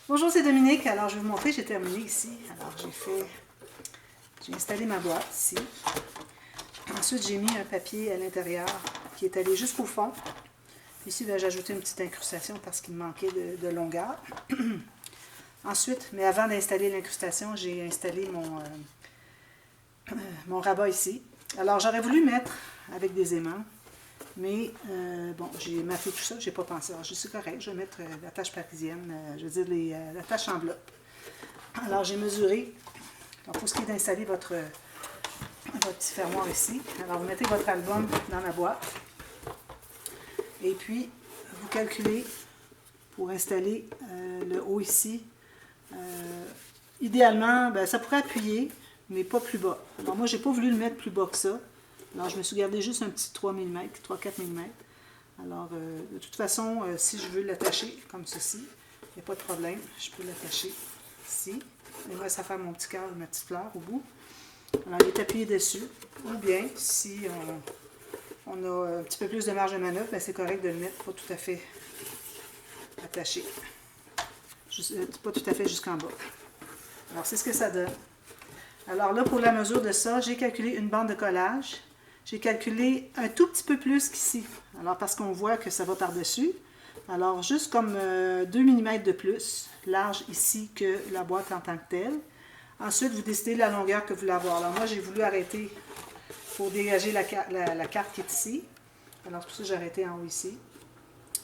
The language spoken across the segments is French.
Bonjour, c'est Dominique. Alors, je vais vous montrer, j'ai terminé ici. Alors, j'ai installé ma boîte ici. Ensuite, j'ai mis un papier à l'intérieur qui est allé jusqu'au fond. Ici, j'ai ajouté une petite incrustation parce qu'il me manquait de longueur. Ensuite, mais avant d'installer l'incrustation, j'ai installé mon rabat ici. Alors, j'aurais voulu mettre avec des aimants, mais bon, j'ai maté tout ça, j'ai pas pensé. Alors, je suis correct, je vais mettre la tache parisienne, je veux dire la tache enveloppe. Alors, j'ai mesuré. Donc, pour ce qui est d'installer votre petit fermoir ici, alors vous mettez votre album dans la boîte et puis vous calculez pour installer le haut ici. Idéalement, ben, ça pourrait appuyer, mais pas plus bas. Alors moi, j'ai pas voulu le mettre plus bas que ça. Alors je me suis gardé juste un petit 3 mm, 3-4 mm. Alors de toute façon, si je veux l'attacher comme ceci, il n'y a pas de problème. Je peux l'attacher ici. Et moi, ça fait mon petit cœur, ma petite fleur au bout. Alors il est appuyé dessus. Ou bien, si on a un petit peu plus de marge de manœuvre, ben, c'est correct de le mettre pas tout à fait attaché. Pas tout à fait jusqu'en bas. Alors, c'est ce que ça donne. Alors là, pour la mesure de ça, j'ai calculé une bande de collage. J'ai calculé un tout petit peu plus qu'ici. Alors, parce qu'on voit que ça va par-dessus. Alors, juste comme 2 mm de plus, large ici que la boîte en tant que telle. Ensuite, vous décidez la longueur que vous voulez avoir. Alors, moi, j'ai voulu arrêter pour dégager la carte qui est ici. Alors, c'est pour ça que j'ai arrêté en haut ici.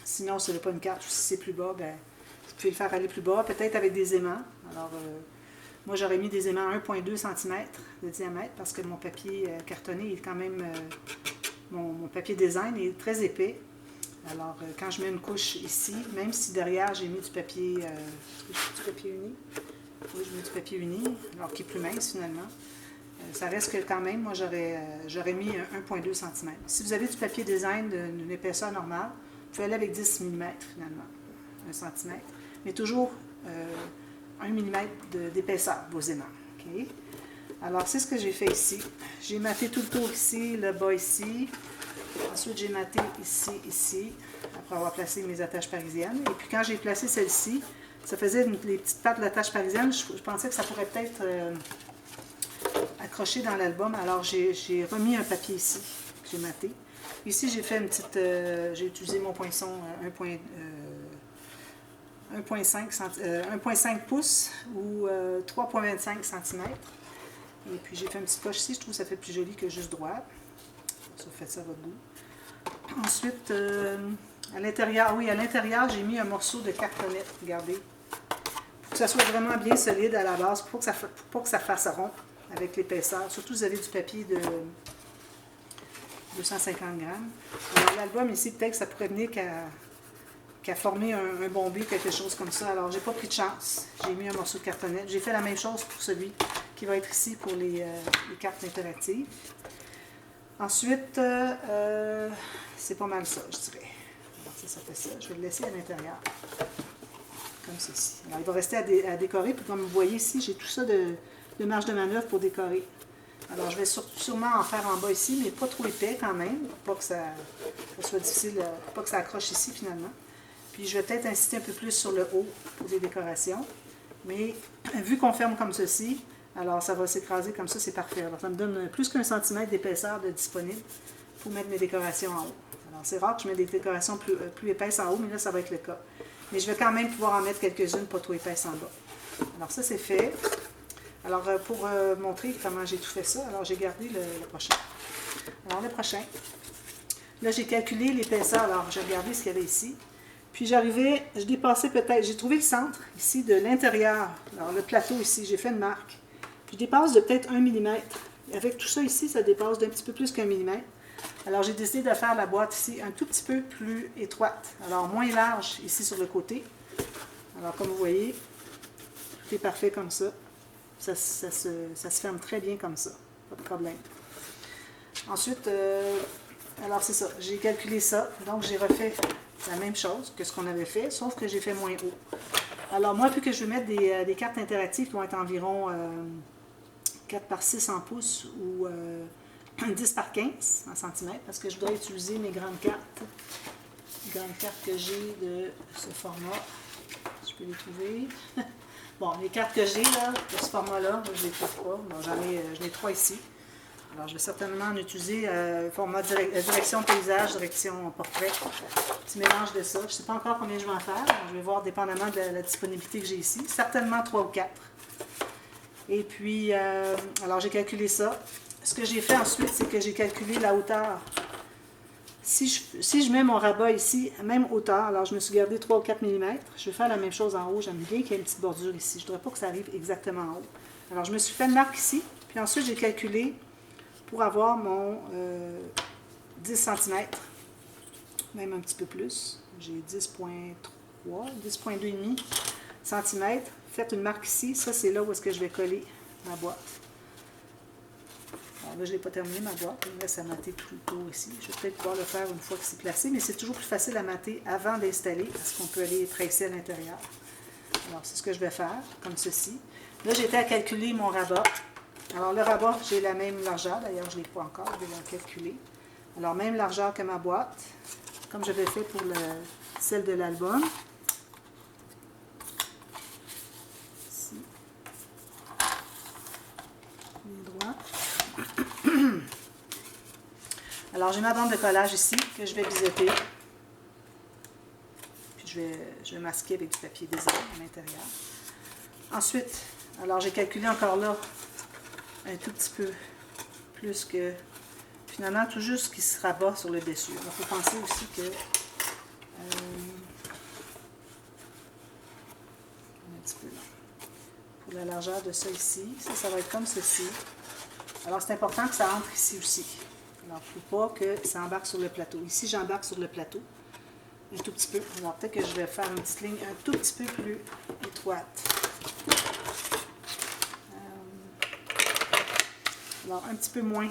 Sinon, si ce n'est pas une carte ou si c'est plus bas, ben, vous pouvez le faire aller plus bas, peut-être avec des aimants. Alors, moi, j'aurais mis des aimants 1,2 cm de diamètre parce que mon papier cartonné est quand même... mon papier design est très épais. Alors, quand je mets une couche ici, même si derrière, j'ai mis du papier... du papier uni? Oui, je mets du papier uni, alors qui est plus mince finalement. Ça reste que quand même, moi, j'aurais mis 1,2 cm. Si vous avez du papier design d'une épaisseur normale, vous pouvez aller avec 10 mm finalement, 1 cm. Mais toujours 1 mm d'épaisseur, vos aimants. Okay? Alors, c'est ce que j'ai fait ici. J'ai maté tout le tour ici, le bas ici. Ensuite, j'ai maté ici, ici, après avoir placé mes attaches parisiennes. Et puis, quand j'ai placé celle-ci, ça faisait les petites pattes de l'attache parisienne. Je pensais que ça pourrait peut-être accrocher dans l'album. Alors, j'ai remis un papier ici, que j'ai maté. Ici, j'ai fait une petite... j'ai utilisé mon poinçon 1,5 pouces ou 3,25 cm. Et puis j'ai fait une petite poche ici, je trouve que ça fait plus joli que juste droit. Ça, vous faites ça à votre goût. Ensuite, à l'intérieur, oui, à l'intérieur, j'ai mis un morceau de cartonnette, regardez. Pour que ça soit vraiment bien solide à la base, pour que ça fasse rond avec l'épaisseur. Surtout, vous avez du papier de 250 grammes. Alors l'album ici, peut-être que ça pourrait venir qu'à former un bombé, quelque chose comme ça. Alors, j'ai pas pris de chance. J'ai mis un morceau de cartonnette. J'ai fait la même chose pour celui qui va être ici pour les cartes interactives. Ensuite, c'est pas mal ça, je dirais. Alors, ça fait ça. Je vais le laisser à l'intérieur. Comme ceci. Alors, il va rester à décorer. Puis, comme vous voyez ici, j'ai tout ça de marge de manœuvre pour décorer. Alors, je vais sûrement en faire en bas ici, mais pas trop épais quand même, pour pas que ça soit difficile, pour pas que ça accroche ici finalement. Puis, je vais peut-être insister un peu plus sur le haut pour les décorations. Mais, vu qu'on ferme comme ceci, alors ça va s'écraser comme ça, c'est parfait. Alors, ça me donne plus qu'1 cm d'épaisseur de disponible pour mettre mes décorations en haut. Alors, c'est rare que je mette des décorations plus épaisses en haut, mais là, ça va être le cas. Mais je vais quand même pouvoir en mettre quelques-unes pas trop épaisses en bas. Alors, ça, c'est fait. Alors, pour montrer comment j'ai tout fait ça, alors j'ai gardé le prochain. Alors, le prochain. Là, j'ai calculé l'épaisseur. Alors, j'ai regardé ce qu'il y avait ici. Puis, je dépassais peut-être, j'ai trouvé le centre ici de l'intérieur. Alors, le plateau ici, j'ai fait une marque. Puis, je dépasse de peut-être 1 mm. Avec tout ça ici, ça dépasse d'un petit peu plus qu'1 mm. Alors, j'ai décidé de faire la boîte ici un tout petit peu plus étroite. Alors, moins large ici sur le côté. Alors, comme vous voyez, tout est parfait comme ça. Ça se ferme très bien comme ça. Pas de problème. Ensuite, alors c'est ça. J'ai calculé ça. Donc, j'ai refait la même chose que ce qu'on avait fait, sauf que j'ai fait moins haut. Alors, moi, plus que je vais mettre des cartes interactives qui vont être environ 4 par 6 en pouces ou 10 par 15 en centimètres, parce que je dois utiliser mes grandes cartes. Les grandes cartes que j'ai de ce format. Je peux les trouver. Bon, les cartes que j'ai, là, de ce format-là, je ne les trouve pas. Bon, j'en ai 3 ici. Alors, je vais certainement en utiliser format direction paysage, direction portrait. Petit mélange de ça. Je ne sais pas encore combien je vais en faire. Alors, je vais voir dépendamment de la disponibilité que j'ai ici. Certainement 3 ou 4. Et puis, alors j'ai calculé ça. Ce que j'ai fait ensuite, c'est que j'ai calculé la hauteur. Si je mets mon rabat ici, même hauteur, alors je me suis gardé 3 ou 4 mm. Je vais faire la même chose en haut. J'aime bien qu'il y ait une petite bordure ici. Je ne voudrais pas que ça arrive exactement en haut. Alors, je me suis fait une marque ici. Puis ensuite, j'ai calculé pour avoir mon 10 cm, même un petit peu plus. J'ai 10,3, 10,2,5 cm. Faites une marque ici. Ça, c'est là où est-ce que je vais coller ma boîte. Alors là, je n'ai pas terminé ma boîte. Il me reste à mater tout le tour ici. Je vais peut-être pouvoir le faire une fois que c'est placé, mais c'est toujours plus facile à mater avant d'installer parce qu'on peut aller tresser à l'intérieur. Alors, c'est ce que je vais faire, comme ceci. Là, j'ai été à calculer mon rabat. Alors, le rabat, j'ai la même largeur. D'ailleurs, je ne l'ai pas encore. Je vais la calculer. Alors, même largeur que ma boîte, comme j'avais fait pour celle de l'album. Ici. Bien droit. Alors, j'ai ma bande de collage ici que je vais biseauter. Puis, je vais masquer avec du papier design à l'intérieur. Ensuite, alors j'ai calculé encore là un tout petit peu plus que, finalement, tout juste ce qui se rabat sur le dessus. Il faut penser aussi que un petit peu là. Pour la largeur de ça ici, ça va être comme ceci. Alors, c'est important que ça entre ici aussi. Alors, il ne faut pas que ça embarque sur le plateau. Ici, j'embarque sur le plateau un tout petit peu. Alors, peut-être que je vais faire une petite ligne un tout petit peu plus étroite. Alors, un petit peu moins.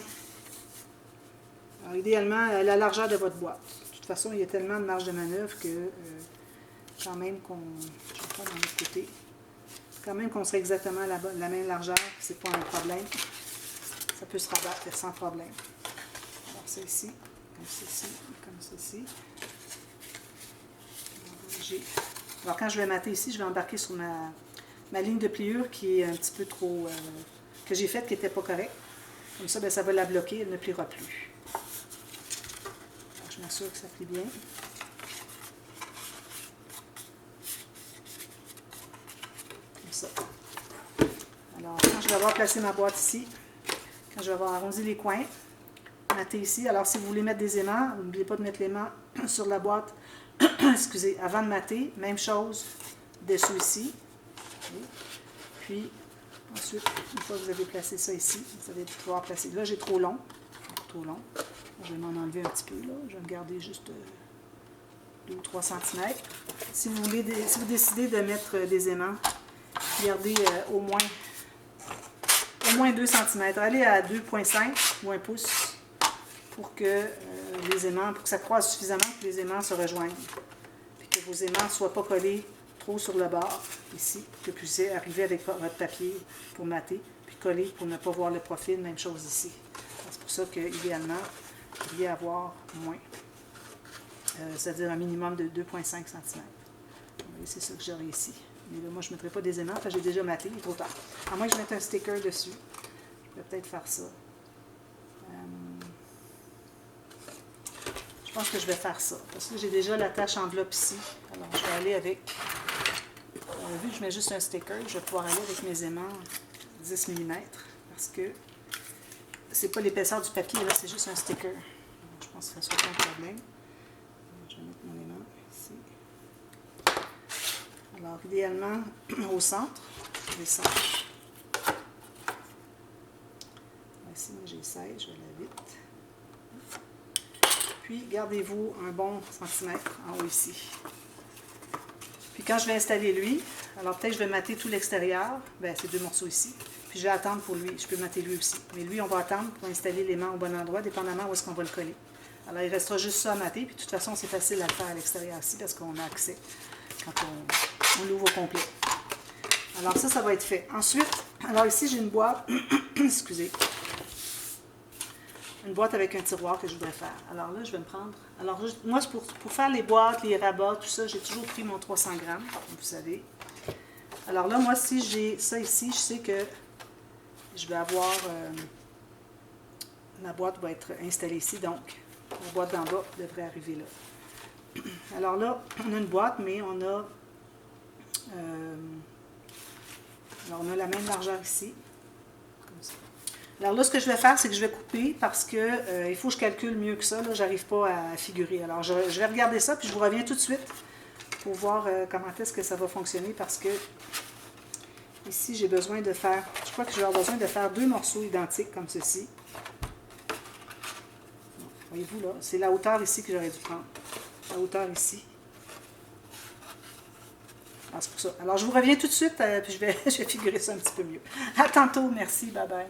Alors, idéalement, la largeur de votre boîte. De toute façon, il y a tellement de marge de manœuvre que, quand même qu'on... Je vais faire de l'autre côté. Quand même qu'on serait exactement la même largeur, c'est pas un problème. Ça peut se rabattre sans problème. Alors, c'est ici, comme ceci, comme ceci. Alors, quand je vais mater ici, je vais embarquer sur ma ligne de pliure qui est un petit peu trop... que j'ai faite, qui n'était pas correcte. Comme ça, bien, ça va la bloquer, elle ne pliera plus. Alors, je m'assure que ça plie bien. Comme ça. Alors, quand je vais avoir placé ma boîte ici, quand je vais avoir arrondi les coins, mater ici. Alors, si vous voulez mettre des aimants, n'oubliez pas de mettre l'aimant sur la boîte, excusez, avant de mater. Même chose, dessous ici. Puis, ensuite, une fois que vous avez placé ça ici, vous allez pouvoir placer. Là, j'ai trop long. Trop long. Je vais m'en enlever un petit peu. Là. Je vais garder juste 2 ou 3 cm. Si vous décidez de mettre des aimants, gardez au moins 2 cm. Allez à 2,5 ou 1 pouce pour que les aimants, pour que ça croise suffisamment, que les aimants se rejoignent. Puis que vos aimants ne soient pas collés trop sur le bord, ici, que vous puissiez arriver avec votre papier pour mater, puis coller pour ne pas voir le profil, même chose ici. C'est pour ça qu'idéalement, vous devriez avoir moins, c'est-à-dire un minimum de 2,5 cm. C'est ça que j'aurai ici. Mais là, moi, je ne mettrai pas des aimants, parce que j'ai déjà maté, il est trop tard. À moins que je mette un sticker dessus. Je vais peut-être faire ça. Je pense que je vais faire ça, parce que j'ai déjà la tâche enveloppe ici. Alors, je vais aller avec... vu que je mets juste un sticker, je vais pouvoir aller avec mes aimants 10 mm, parce que c'est pas l'épaisseur du papier, là, c'est juste un sticker. Je pense que ça sera pas un problème. Je vais mettre mon aimant ici. Alors, idéalement, au centre, je descends. Ici, moi, j'ai 16, je vais aller vite. Puis, gardez-vous un bon centimètre en haut ici. Puis, quand je vais installer lui, alors peut-être que je vais mater tout l'extérieur, bien, ces 2 morceaux ici. Puis, je vais attendre pour lui. Je peux mater lui aussi. Mais lui, on va attendre pour installer l'aimant au bon endroit, dépendamment où est-ce qu'on va le coller. Alors, il restera juste ça à mater. Puis, de toute façon, c'est facile à le faire à l'extérieur ici parce qu'on a accès quand on l'ouvre au complet. Alors, ça va être fait. Ensuite, alors ici, j'ai une boîte. Excusez. Une boîte avec un tiroir que je voudrais faire. Alors là, je vais me prendre... Alors, moi, pour faire les boîtes, les rabats, tout ça, j'ai toujours pris mon 300 grammes, comme vous savez. Alors là, moi, si j'ai ça ici, je sais que je vais avoir... ma boîte va être installée ici, donc la boîte d'en bas devrait arriver là. Alors là, on a une boîte, mais on a... alors on a la même largeur ici. Comme ça. Alors là, ce que je vais faire, c'est que je vais couper parce que il faut que je calcule mieux que ça. Là, j'arrive pas à figurer. Alors je vais regarder ça, puis je vous reviens tout de suite pour voir comment est-ce que ça va fonctionner parce que ici, j'ai besoin de faire... Je crois que je vais avoir besoin de faire 2 morceaux identiques comme ceci. Voyez-vous là, c'est la hauteur ici que j'aurais dû prendre. La hauteur ici. Ah, c'est pour ça. Alors, je vous reviens tout de suite, puis je vais figurer ça un petit peu mieux. À tantôt, merci, bye bye.